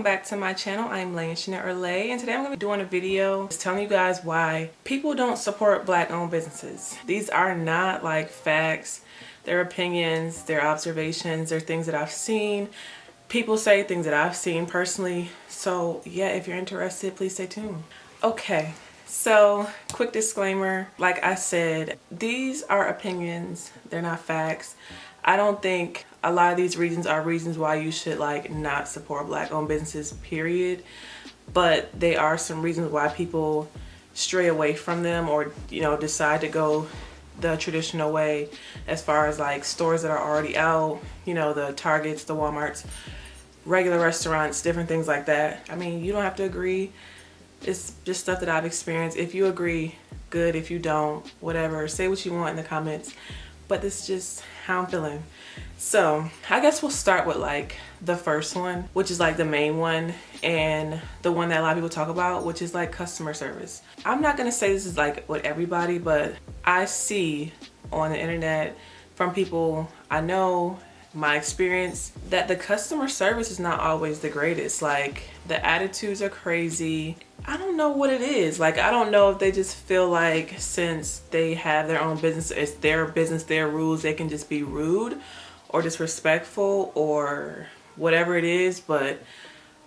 welcome back to my channel. I'm laichenir or Lay, and today I'm going to be doing a video just telling you guys why people don't support black owned businesses. These are not like facts, they're opinions, they're observations, they're things that I've seen. People say things that I've seen personally. So yeah, if you're interested, please stay tuned. Okay, so quick disclaimer, like I said, these are opinions, they're not facts. I don't think a lot of these reasons are reasons why you should like not support black owned businesses, period. But they are some reasons why people stray away from them or, you know, decide to go the traditional way as far as like stores that are already out, you know, the Targets, the Walmarts, regular restaurants, different things like that. I mean, you don't have to agree. It's just stuff that I've experienced. If you agree, good. If you don't, whatever. Say what you want in the comments. But this is just how I'm feeling. So I guess we'll start with like the first one, which is like the main one and the one that a lot of people talk about, which is like customer service. I'm not gonna say this is like with everybody, but I see on the internet from people I know, my experience, that the customer service is not always the greatest. Like the attitudes are crazy. I don't know what it is. Like, I don't know if they just feel like since they have their own business, it's their business, their rules, they can just be rude or disrespectful or whatever it is. But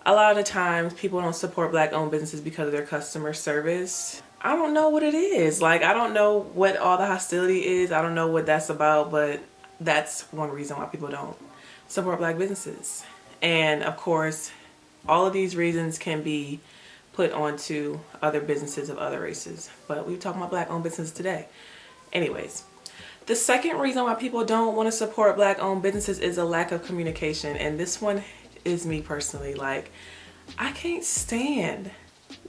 a lot of the times people don't support black owned businesses because of their customer service. I don't know what it is. Like, I don't know what all the hostility is. I don't know what that's about, but that's one reason why people don't support black businesses. And of course, all of these reasons can be put onto other businesses of other races, but we're talking about black owned businesses today. Anyways, the second reason why people don't want to support black owned businesses is a lack of communication. And this one is me personally. Like, I can't stand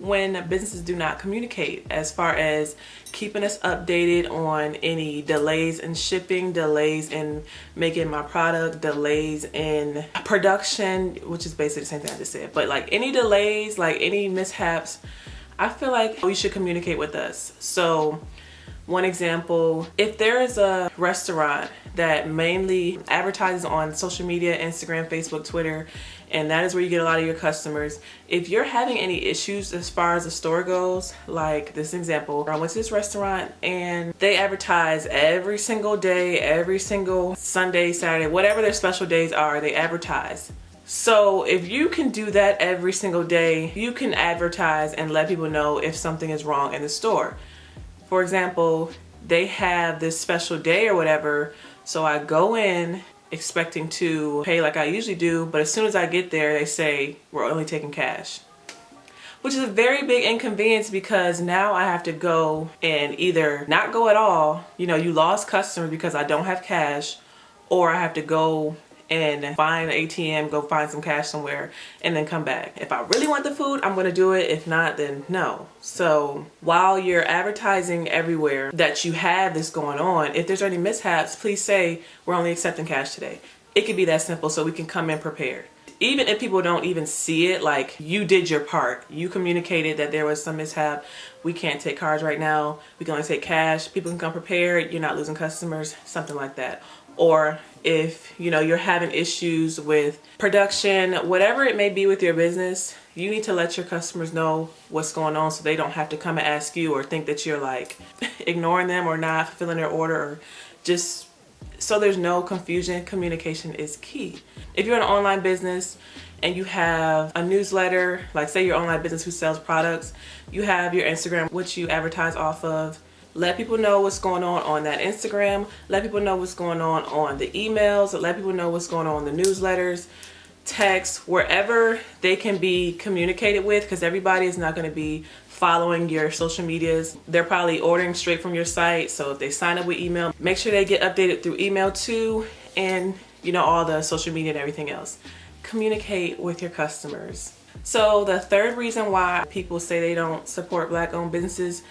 when businesses do not communicate as far as keeping us updated on any delays in shipping, delays in making my product, delays in production, which is basically the same thing I just said, but like any delays, like any mishaps, I feel like you should communicate with us. So one example, if there is a restaurant that mainly advertises on social media, Instagram, Facebook, Twitter, and that is where you get a lot of your customers. If you're having any issues as far as the store goes, like this example, I went to this restaurant and they advertise every single day, every single Sunday, Saturday, whatever their special days are, they advertise. So if you can do that every single day, you can advertise and let people know if something is wrong in the store. For example, they have this special day or whatever, so I go in expecting to pay like I usually do, but as soon as I get there, they say, we're only taking cash. Which is a very big inconvenience because now I have to go and either not go at all, you know, you lost customers because I don't have cash, or I have to go and find an ATM, go find some cash somewhere, and then come back. If I really want the food, I'm gonna do it. If not, then no. So while you're advertising everywhere that you have this going on, if there's any mishaps, please say, we're only accepting cash today. It could be that simple so we can come in prepared. Even if people don't even see it, like you did your part. You communicated that there was some mishap. We can't take cards right now. We can only take cash. People can come prepared. You're not losing customers, something like that. Or if, you know, you're having issues with production, whatever it may be with your business, you need to let your customers know what's going on so they don't have to come and ask you or think that you're like ignoring them or not fulfilling their order, or just so there's no confusion. Communication is key. If you're an online business and you have a newsletter, like say your online business who sells products, you have your Instagram, which you advertise off of. Let people know what's going on that Instagram. Let people know what's going on the emails. Let people know what's going on in the newsletters, text, wherever they can be communicated with, because everybody is not going to be following your social medias. They're probably ordering straight from your site. So if they sign up with email, make sure they get updated through email too, and you know, all the social media and everything else. Communicate with your customers. So the third reason why people say they don't support black owned businesses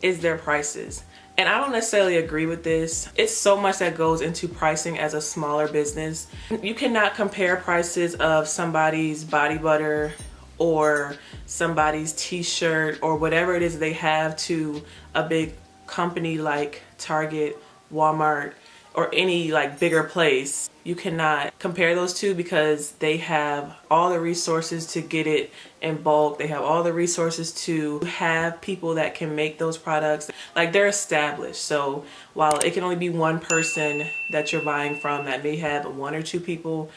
is their prices. And I don't necessarily agree with this. It's so much that goes into pricing as a smaller business. You cannot compare prices of somebody's body butter or somebody's t-shirt or whatever it is they have to a big company like Target, Walmart, or any like bigger place. You cannot compare those two because they have all the resources to get it in bulk. They have all the resources to have people that can make those products. Like, they're established. So while it can only be one person that you're buying from that may have one or two people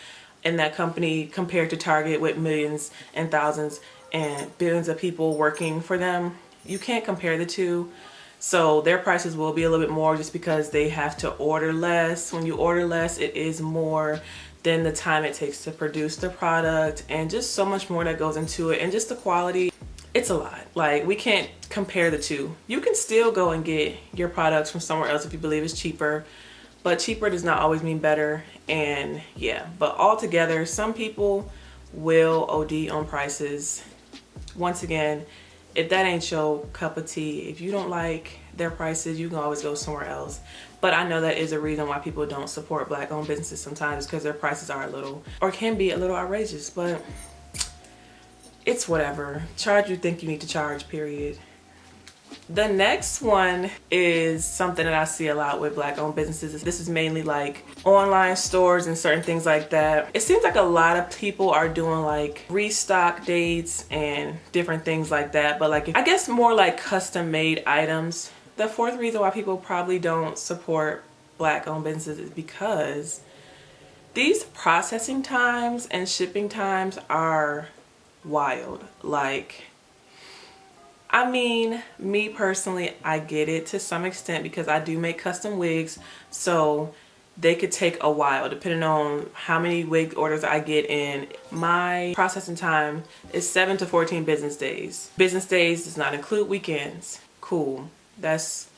in that company compared to Target with millions and thousands and billions of people working for them, you can't compare the two. So their prices will be a little bit more just because they have to order less. When you order less, it is more than the time it takes to produce the product, and just so much more that goes into it, and just the quality. It's a lot. Like, we can't compare the two. You can still go and get your products from somewhere else if you believe it's cheaper, but cheaper does not always mean better. And yeah, but altogether, some people will OD on prices. Once again, if that ain't your cup of tea, if you don't like their prices, you can always go somewhere else. But I know that is a reason why people don't support black owned businesses sometimes, because their prices are a little, or can be a little outrageous, but it's whatever. Charge what you think you need to charge, period. The next one is something that I see a lot with black owned businesses. This is mainly like online stores and certain things like that. It seems like a lot of people are doing like restock dates and different things like that, but like, I guess more like custom made items. The fourth reason why people probably don't support black owned businesses is because these processing times and shipping times are wild. Like, I mean, me personally, I get it to some extent because I do make custom wigs, so they could take a while depending on how many wig orders I get in. My processing time is 7 to 14 business days. Business days does not include weekends. Cool. That's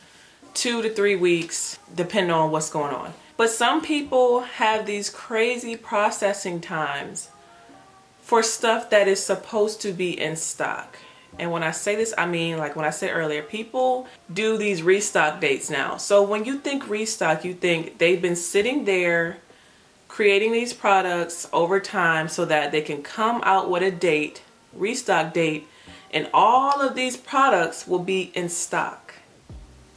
2 to 3 weeks depending on what's going on. But some people have these crazy processing times for stuff that is supposed to be in stock. And when I say this, I mean, like when I said earlier, people do these restock dates now. So when you think restock, you think they've been sitting there creating these products over time so that they can come out with a date, restock date, and all of these products will be in stock,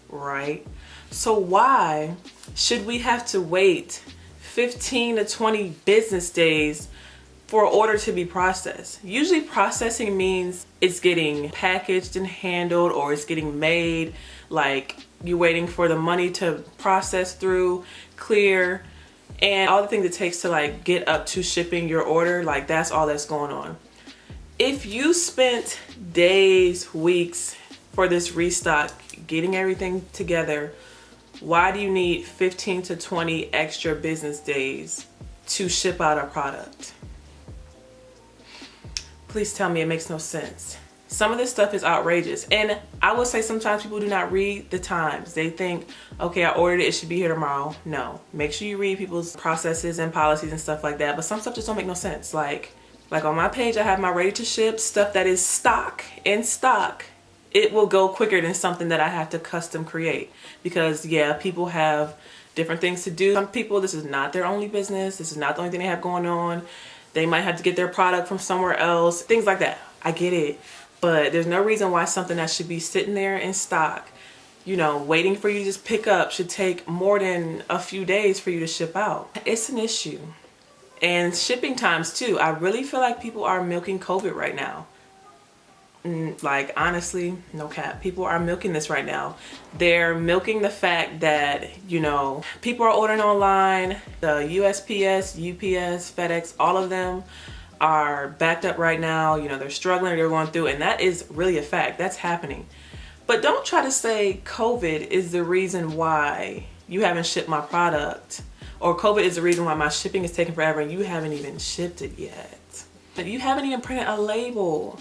right? So why should we have to wait 15 to 20 business days for an order to be processed? Usually processing means it's getting packaged and handled, or it's getting made, like you're waiting for the money to process through, clear, and all the things it takes to like get up to shipping your order. Like, that's all that's going on. If you spent days, weeks for this restock, getting everything together, why do you need 15 to 20 extra business days to ship out a product? Please tell me it makes no sense. Some of this stuff is outrageous. And I will say sometimes people do not read the times. They think, okay, I ordered it, it should be here tomorrow. No, make sure you read people's processes and policies and stuff like that. But some stuff just don't make no sense. Like on my page, I have my ready to ship stuff that is in stock. It will go quicker than something that I have to custom create. Because yeah, people have different things to do. Some people, this is not their only business. This is not the only thing they have going on. They might have to get their product from somewhere else, things like that. I get it. But there's no reason why something that should be sitting there in stock, you know, waiting for you to just pick up, should take more than a few days for you to ship out. It's an issue. And shipping times too. I really feel like people are milking COVID right now. Like, honestly, no cap, people are milking this right now. They're milking the fact that, you know, people are ordering online. The USPS, UPS, FedEx, all of them are backed up right now. You know, they're struggling, they're going through, and that is really a fact. That's happening. But don't try to say COVID is the reason why you haven't shipped my product, or COVID is the reason why my shipping is taking forever and you haven't even shipped it yet. You haven't even printed a label.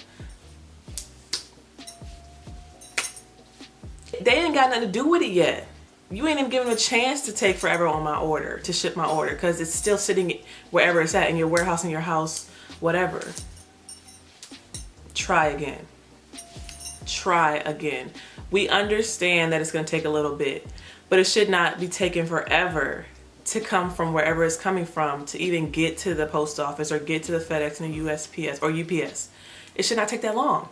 They ain't got nothing to do with it yet. You ain't even given them a chance to take forever on my order, to ship my order, because it's still sitting wherever it's at, in your warehouse, in your house, whatever. Try again. Try again. We understand that it's going to take a little bit, but it should not be taking forever to come from wherever it's coming from to even get to the post office or get to the FedEx and the USPS or UPS. It should not take that long.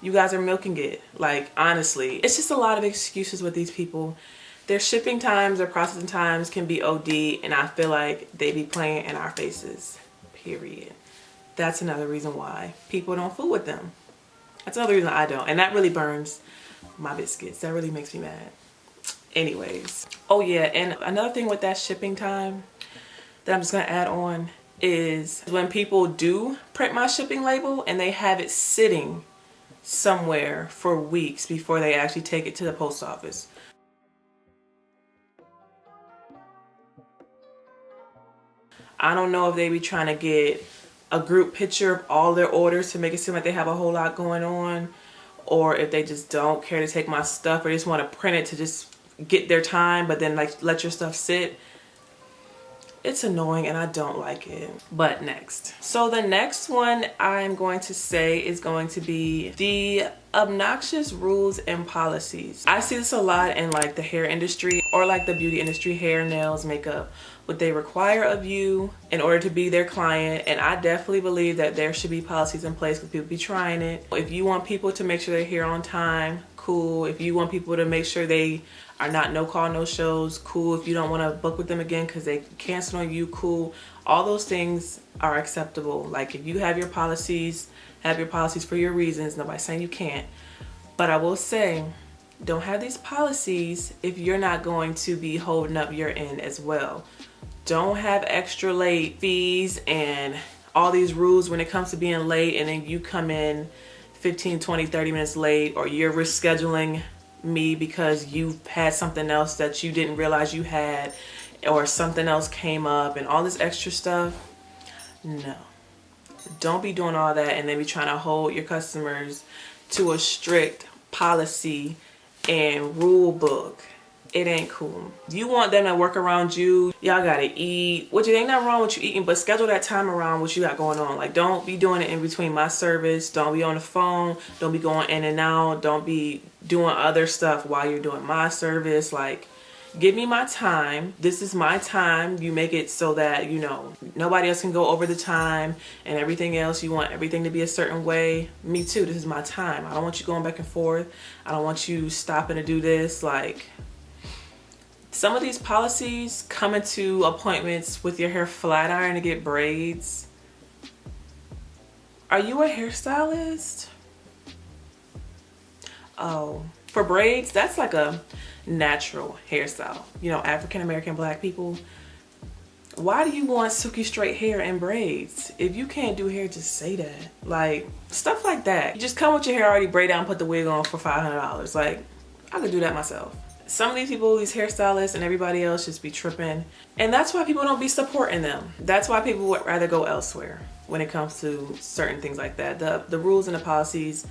You guys are milking it. Like, honestly, it's just a lot of excuses with these people. Their shipping times, their processing times can be OD, and I feel like they be playing in our faces, period. That's another reason why people don't fool with them. That's another reason I don't, and that really burns my biscuits. That really makes me mad. Anyways, oh yeah, and another thing with that shipping time that I'm just gonna add on is when people do print my shipping label and they have it sitting somewhere for weeks before they actually take it to the post office. I don't know if they be trying to get a group picture of all their orders to make it seem like they have a whole lot going on, or if they just don't care to take my stuff or just want to print it to just get their time, but then like let your stuff sit. It's annoying and I don't like it. But next. So the next one I'm going to say is going to be the obnoxious rules and policies. I see this a lot in like the hair industry or like the beauty industry, hair, nails, makeup. What they require of you in order to be their client. And I definitely believe that there should be policies in place because people be trying it. If you want people to make sure they're here on time, cool. If you want people to make sure they are not no call, no shows, cool. If you don't want to book with them again because they cancel on you, cool. All those things are acceptable. Like if you have your policies for your reasons. Nobody's saying you can't. But I will say, don't have these policies if you're not going to be holding up your end as well. Don't have extra late fees and all these rules when it comes to being late, and then you come in 15, 20, 30 minutes late, or you're rescheduling me because you've had something else that you didn't realize you had, or something else came up and all this extra stuff. No, don't be doing all that and then be trying to hold your customers to a strict policy and rule book. It ain't cool. You want them to work around you. Y'all gotta eat, which it ain't nothing wrong with you eating, but schedule that time around what you got going on. Like, don't be doing it in between my service. Don't be on the phone. Don't be going in and out. Don't be doing other stuff while you're doing my service. Like, give me my time. This is my time. You make it so that, you know, nobody else can go over the time and everything else. You want everything to be a certain way. Me too. This is my time. I don't want you going back and forth. I don't want you stopping to do this. Like, some of these policies, coming to appointments with your hair flat iron to get braids. Are you a hairstylist? Oh, for braids, that's like a natural hairstyle. You know, African American black people. Why do you want silky straight hair and braids? If you can't do hair, just say that. Like, stuff like that. You just come with your hair already braided out and put the wig on for $500. Like, I could do that myself. Some of these people, these hairstylists and everybody else, just be tripping. And that's why people don't be supporting them. That's why people would rather go elsewhere when it comes to certain things like that. The rules and the policies,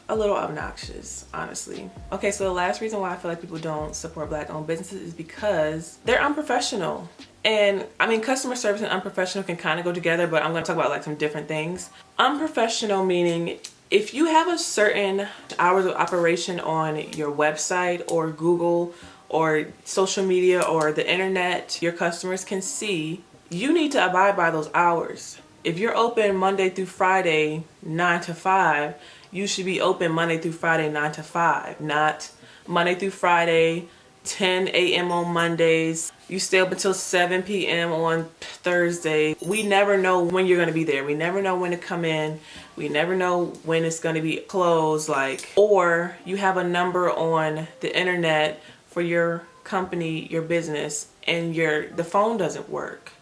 a little obnoxious, honestly. Okay, so the last reason why I feel like people don't support black-owned businesses is because they're unprofessional. And I mean, customer service and unprofessional can kind of go together, but I'm going to talk about like some different things. Unprofessional meaning, if you have a certain hours of operation on your website or Google or social media or the internet, your customers can see, you need to abide by those hours. If you're open Monday through Friday, 9 to 5, you should be open Monday through Friday, 9 to 5, not Monday through Friday, 10 a.m. on Mondays. You stay up until 7 p.m. on Thursday. We never know when you're going to be there. We never know when to come in. We never know when it's going to be closed. Like, or you have a number on the internet for your company, your business, and the phone doesn't work.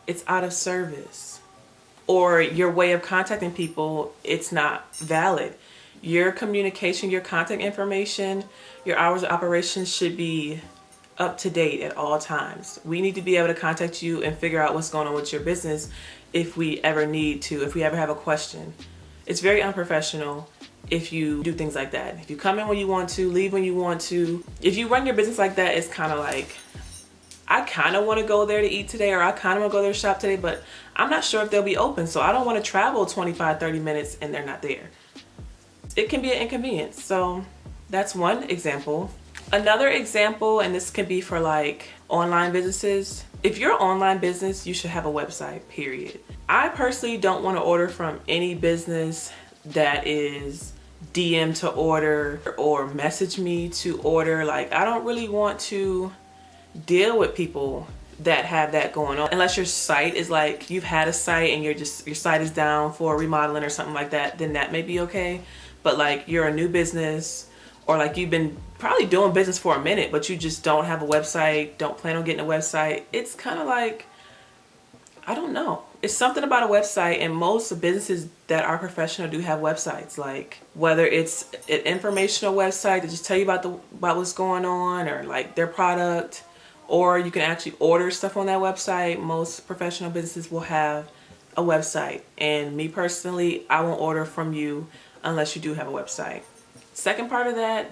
It's out of service. Or your way of contacting people, it's not valid. Your communication, your contact information, your hours of operation should be up to date at all times. We need to be able to contact you and figure out what's going on with your business if we ever need to, if we ever have a question. It's very unprofessional if you do things like that. If you come in when you want to, leave when you want to. If you run your business like that, it's kind of like, I kind of want to go there to eat today, or I kind of want to go there to shop today, but I'm not sure if they'll be open, so I don't want to travel 25, 30 minutes and they're not there. It can be an inconvenience. So that's one example. Another example, and this can be for like online businesses. If you're an online business, you should have a website, period. I personally don't want to order from any business that is DM to order or message me to order. Like, I don't really want to deal with people that have that going on. Unless your site is like, you've had a site and your site is down for remodeling or something like that, then that may be okay. But like, you're a new business, or like you've been probably doing business for a minute, but you just don't have a website, don't plan on getting a website. It's kind of like, I don't know. It's something about a website, and most businesses that are professional do have websites. Like, whether it's an informational website that just tell you about what's going on, or like their product, or you can actually order stuff on that website. Most professional businesses will have a website. And me personally, I won't order from you unless you do have a website. Second part of that,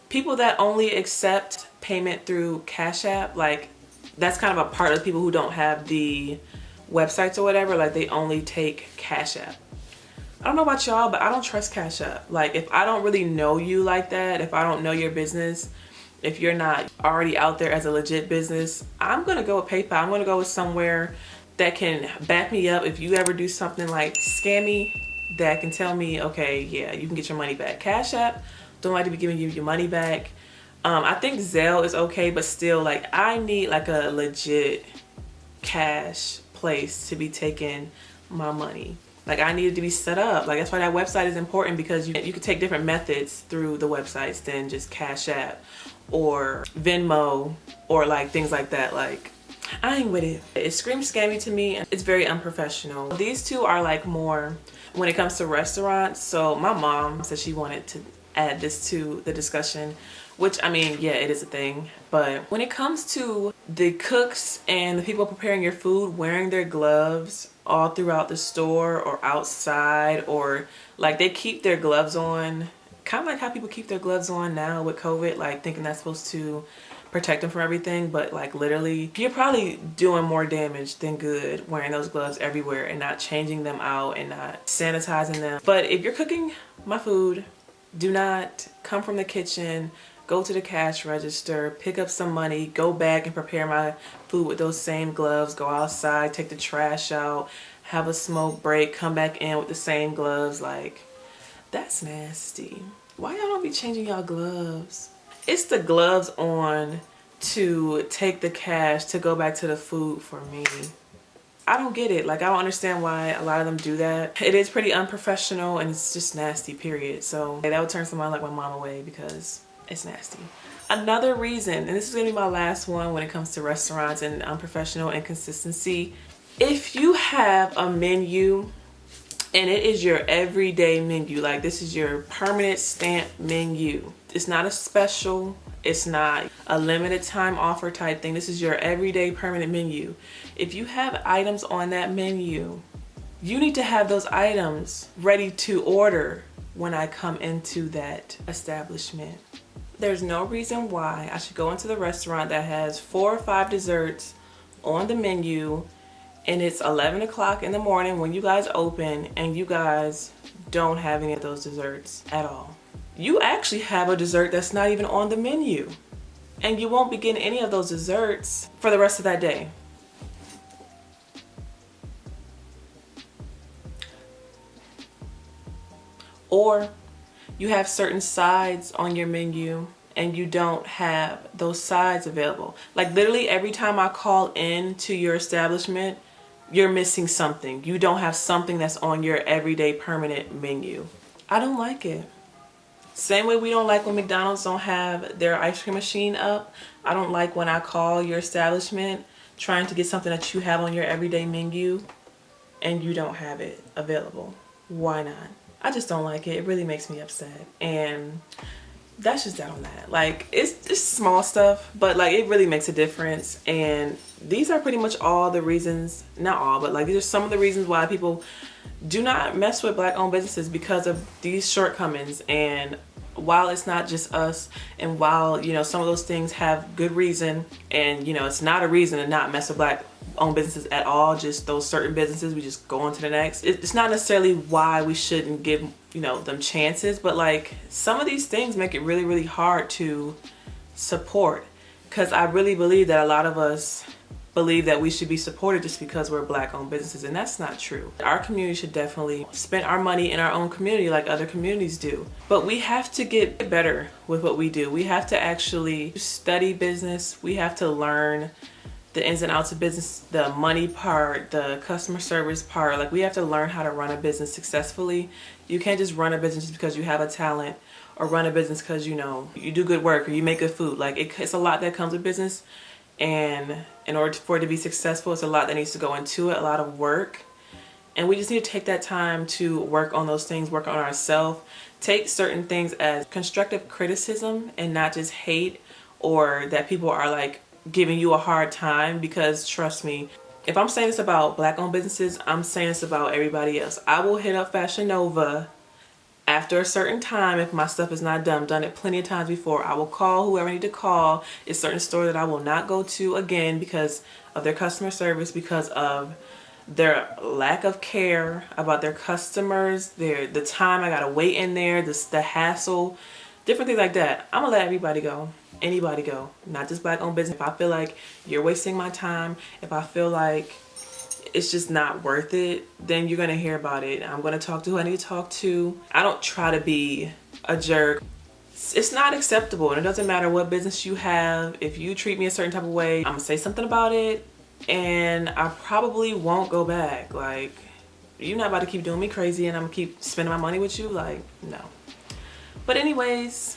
people that only accept payment through Cash App, like that's kind of a part of people who don't have the websites or whatever, like they only take Cash App. I don't know about y'all, but I don't trust Cash App. Like, if I don't really know you like that, if I don't know your business, if you're not already out there as a legit business, I'm gonna go with PayPal. I'm gonna go with somewhere that can back me up if you ever do something like scammy, that can tell me, okay, yeah, you can get your money back. Cash App don't like to be giving you your money back. I think Zelle is okay, but still, like, I need like a legit cash place to be taking my money. Like, I needed to be set up. Like, that's why that website is important, because you can take different methods through the websites than just Cash App or Venmo or like things like that. Like, I ain't with it. It screams scammy to me, and it's very unprofessional. These two are like more when it comes to restaurants. So my mom said she wanted to add this to the discussion, which, I mean, yeah, it is a thing. But when it comes to the cooks and the people preparing your food wearing their gloves all throughout the store or outside, or like they keep their gloves on, kind of like how people keep their gloves on now with COVID, like thinking that's supposed to protect them from everything, but like literally you're probably doing more damage than good wearing those gloves everywhere and not changing them out and not sanitizing them. But if you're cooking my food, do not come from the kitchen, go to the cash register, pick up some money, go back and prepare my food with those same gloves, go outside, take the trash out, have a smoke break, come back in with the same gloves. Like, that's nasty. Why y'all don't be changing y'all gloves? It's the gloves on to take the cash to go back to the food for me. I don't get it. Like, I don't understand why a lot of them do that. It is pretty unprofessional, and it's just nasty, period. So that would turn someone like my mom away, because it's nasty. Another reason, and this is gonna be my last one when it comes to restaurants and unprofessional inconsistency. If you have a menu and it is your everyday menu, like this is your permanent stamp menu, it's not a special, it's not a limited time offer type thing, this is your everyday permanent menu. If you have items on that menu, you need to have those items ready to order when I come into that establishment. There's no reason why I should go into the restaurant that has 4 or 5 desserts on the menu, and it's 11 o'clock in the morning when you guys open, and you guys don't have any of those desserts at all. You actually have a dessert that's not even on the menu, and you won't be getting any of those desserts for the rest of that day. Or you have certain sides on your menu and you don't have those sides available. Like, literally every time I call in to your establishment, you're missing something. You don't have something that's on your everyday permanent menu. I don't like it. Same way we don't like when McDonald's don't have their ice cream machine up. I don't like when I call your establishment trying to get something that you have on your everyday menu and you don't have it available. Why not? I just don't like it. It really makes me upset. And that's just that on that. Like, it's small stuff, but like it really makes a difference. And these are pretty much all the reasons, not all, but like these are some of the reasons why people do not mess with Black owned businesses, because of these shortcomings. And while it's not just us, and while, you know, some of those things have good reason, and you know, it's not a reason to not mess with Black owned businesses at all, just those certain businesses, we just go on to the next. It's not necessarily why we shouldn't give, you know, them chances, but like some of these things make it really, really hard to support, because I really believe that a lot of us believe that we should be supported just because we're Black owned businesses, and that's not true. Our community should definitely spend our money in our own community like other communities do. But we have to get better with what we do. We have to actually study business. We have to learn the ins and outs of business, the money part, the customer service part. Like, we have to learn how to run a business successfully. You can't just run a business just because you have a talent, or run a business because, you know, you do good work or you make good food. Like, it's a lot that comes with business, and in order for it to be successful, it's a lot that needs to go into it, a lot of work. And we just need to take that time to work on those things, work on ourselves, take certain things as constructive criticism and not just hate, or that people are like giving you a hard time. Because trust me, if I'm saying this about Black owned businesses, I'm saying this about everybody else. I will hit up Fashion Nova after a certain time if my stuff is not done. I've done it plenty of times before. I will call whoever I need to call. It's certain stores that I will not go to again because of their customer service, because of their lack of care about their customers, the time I gotta wait in there, the hassle, different things like that. I'm gonna let everybody go, anybody go, not just Black owned business. If I feel like you're wasting my time, if I feel like it's just not worth it, then you're gonna hear about it. I'm gonna talk to who I need to talk to. I don't try to be a jerk. It's not acceptable, and it doesn't matter what business you have. If you treat me a certain type of way, I'm gonna say something about it, and I probably won't go back. Like, you're not about to keep doing me crazy and I'm gonna keep spending my money with you. Like, no. But anyways,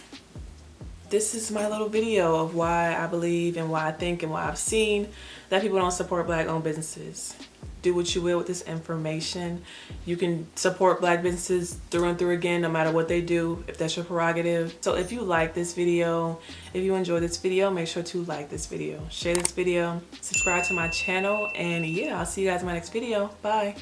this is my little video of why I believe and why I think and why I've seen that people don't support Black owned businesses. Do what you will with this information. You can support Black businesses through and through again, no matter what they do, if that's your prerogative. So if you like this video, if you enjoy this video, make sure to like this video, share this video, subscribe to my channel, and yeah, I'll see you guys in my next video. Bye.